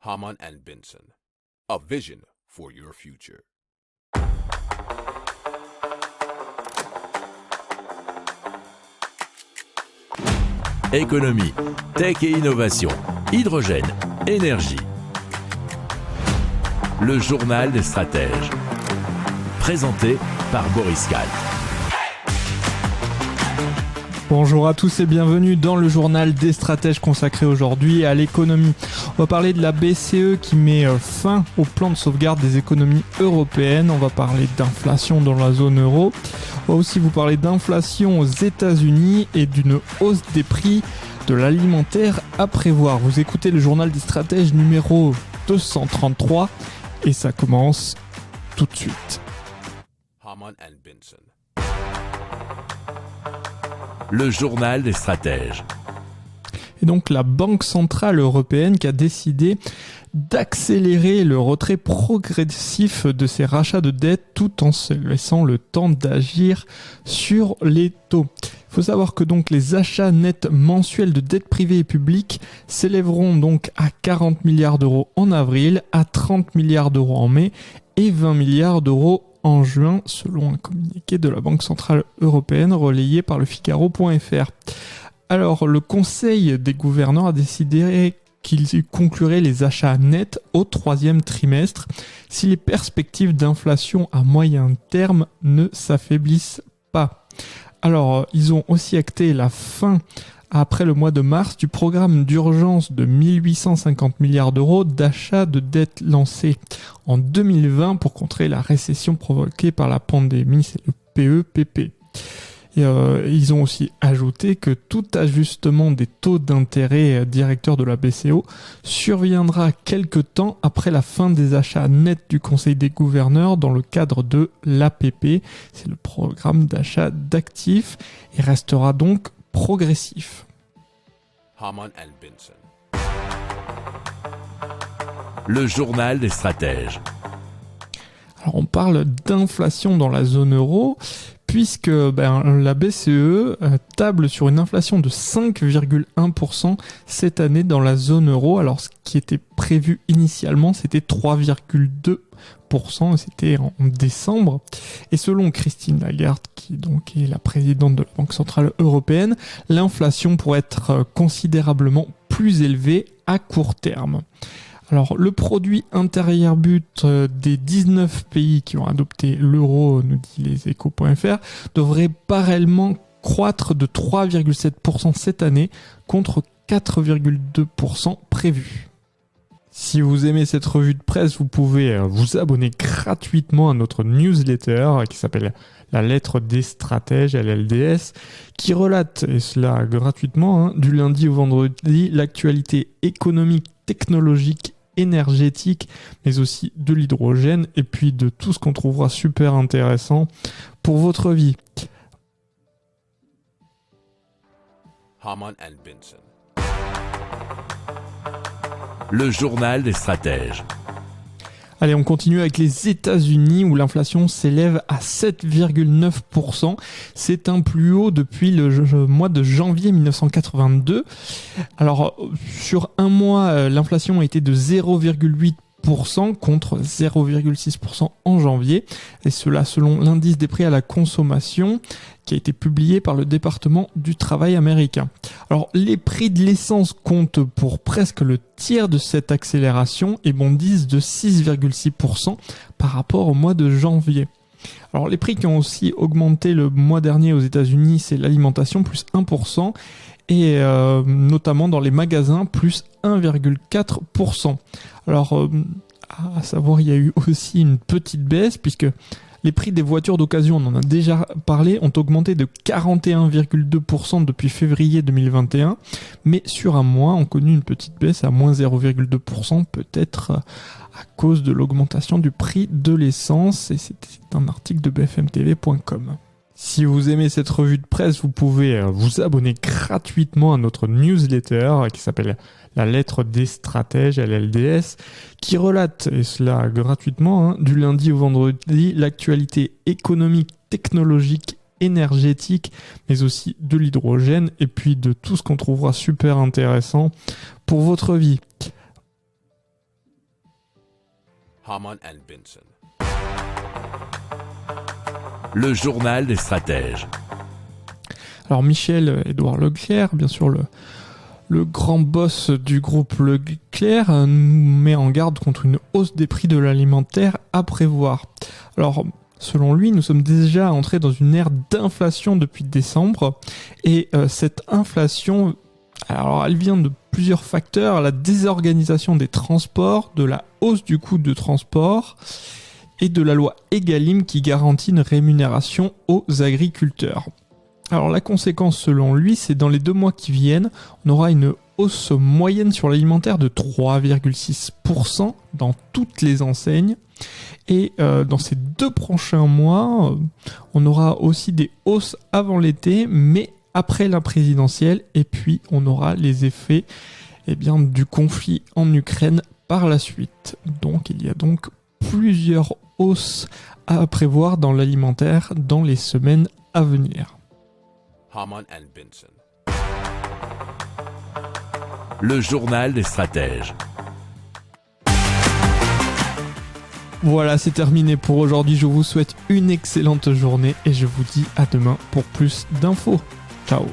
Hamann and Benson, a vision for your future. Économie, tech et innovation, hydrogène, énergie. Le journal des stratèges. Présenté par Boris Kalt. Bonjour à tous et bienvenue dans le journal des stratèges consacré aujourd'hui à l'économie. On va parler de la BCE qui met fin au plan de sauvegarde des économies européennes. On va parler d'inflation dans la zone euro. On va aussi vous parler d'inflation aux États-Unis et d'une hausse des prix de l'alimentaire à prévoir. Vous écoutez le journal des stratèges numéro 233 et ça commence tout de suite. Hamann and Benson. Le journal des stratèges. Et donc la Banque Centrale Européenne qui a décidé d'accélérer le retrait progressif de ses rachats de dettes tout en se laissant le temps d'agir sur les taux. Il faut savoir que donc les achats nets mensuels de dettes privées et publiques s'élèveront donc à 40 milliards d'euros en avril, à 30 milliards d'euros en mai et 20 milliards d'euros en juin, selon un communiqué de la Banque Centrale Européenne relayé par le Figaro.fr. Alors, le Conseil des gouverneurs a décidé qu'il conclurait les achats nets au troisième trimestre si les perspectives d'inflation à moyen terme ne s'affaiblissent pas. Alors, ils ont aussi acté la fin, après le mois de mars, du programme d'urgence de 1850 milliards d'euros d'achat de dettes lancé en 2020 pour contrer la récession provoquée par la pandémie, c'est le PEPP. Et ils ont aussi ajouté que tout ajustement des taux d'intérêt directeurs de la BCE surviendra quelque temps après la fin des achats nets du Conseil des gouverneurs dans le cadre de l'APP, c'est le programme d'achat d'actifs, et restera donc progressif. Hamann and Benson. Le journal des stratèges. Alors on parle d'inflation dans la zone euro, puisque la BCE table sur une inflation de 5,1% cette année dans la zone euro. Alors ce qui était prévu initialement, c'était 3,2%, et c'était en décembre. Et selon Christine Lagarde, qui donc est la présidente de la Banque Centrale Européenne, l'inflation pourrait être considérablement plus élevée à court terme. Alors, le produit intérieur brut des 19 pays qui ont adopté l'euro, nous dit leséchos.fr, devrait parallèlement croître de 3,7% cette année contre 4,2% prévu. Si vous aimez cette revue de presse, vous pouvez vous abonner gratuitement à notre newsletter qui s'appelle La lettre des stratèges, LLDS, qui relate, et cela gratuitement, du lundi au vendredi, l'actualité économique, technologique, énergétique, mais aussi de l'hydrogène, et puis de tout ce qu'on trouvera super intéressant pour votre vie. Hamann and Benson. Le journal des stratèges. Allez, on continue avec les États-Unis où l'inflation s'élève à 7,9%. C'est un plus haut depuis le mois de janvier 1982. Alors, sur un mois, l'inflation a été de 0,8% contre 0,6% en janvier. Et cela selon l'indice des prix à la consommation qui a été publié par le département du travail américain. Alors, les prix de l'essence comptent pour presque le tiers de cette accélération et bondissent de 6,6% par rapport au mois de janvier. Alors, les prix qui ont aussi augmenté le mois dernier aux États-Unis, c'est l'alimentation, plus 1%, et notamment dans les magasins, plus 1,4%. Alors, à savoir, il y a eu aussi une petite baisse, puisque les prix des voitures d'occasion, on en a déjà parlé, ont augmenté de 41,2% depuis février 2021, mais sur un mois, on connu une petite baisse à moins 0,2%, peut-être à cause de l'augmentation du prix de l'essence, et c'est un article de bfmtv.com. Si vous aimez cette revue de presse, vous pouvez vous abonner gratuitement à notre newsletter qui s'appelle La lettre des stratèges, LLDS, qui relate, et cela gratuitement, du lundi au vendredi, l'actualité économique, technologique, énergétique, mais aussi de l'hydrogène, et puis de tout ce qu'on trouvera super intéressant pour votre vie. Hamann and Benson. Le journal des stratèges. Alors Michel-Édouard Leclerc, bien sûr le grand boss du groupe Leclerc, nous met en garde contre une hausse des prix de l'alimentaire à prévoir. Alors, selon lui, nous sommes déjà entrés dans une ère d'inflation depuis décembre, et cette inflation, alors elle vient de plusieurs facteurs: la désorganisation des transports, de la hausse du coût de transport, et de la loi Egalim qui garantit une rémunération aux agriculteurs. Alors la conséquence selon lui, c'est dans les 2 mois qui viennent, on aura une hausse moyenne sur l'alimentaire de 3,6% dans toutes les enseignes. Et dans ces 2 prochains mois, on aura aussi des hausses avant l'été, mais après la présidentielle. Et puis on aura les effets du conflit en Ukraine par la suite. Donc il y a donc plusieurs hausses à prévoir dans l'alimentaire dans les semaines à venir. Hamann and Benson. Le journal des stratèges. Voilà, c'est terminé pour aujourd'hui. Je vous souhaite une excellente journée et je vous dis à demain pour plus d'infos. Ciao.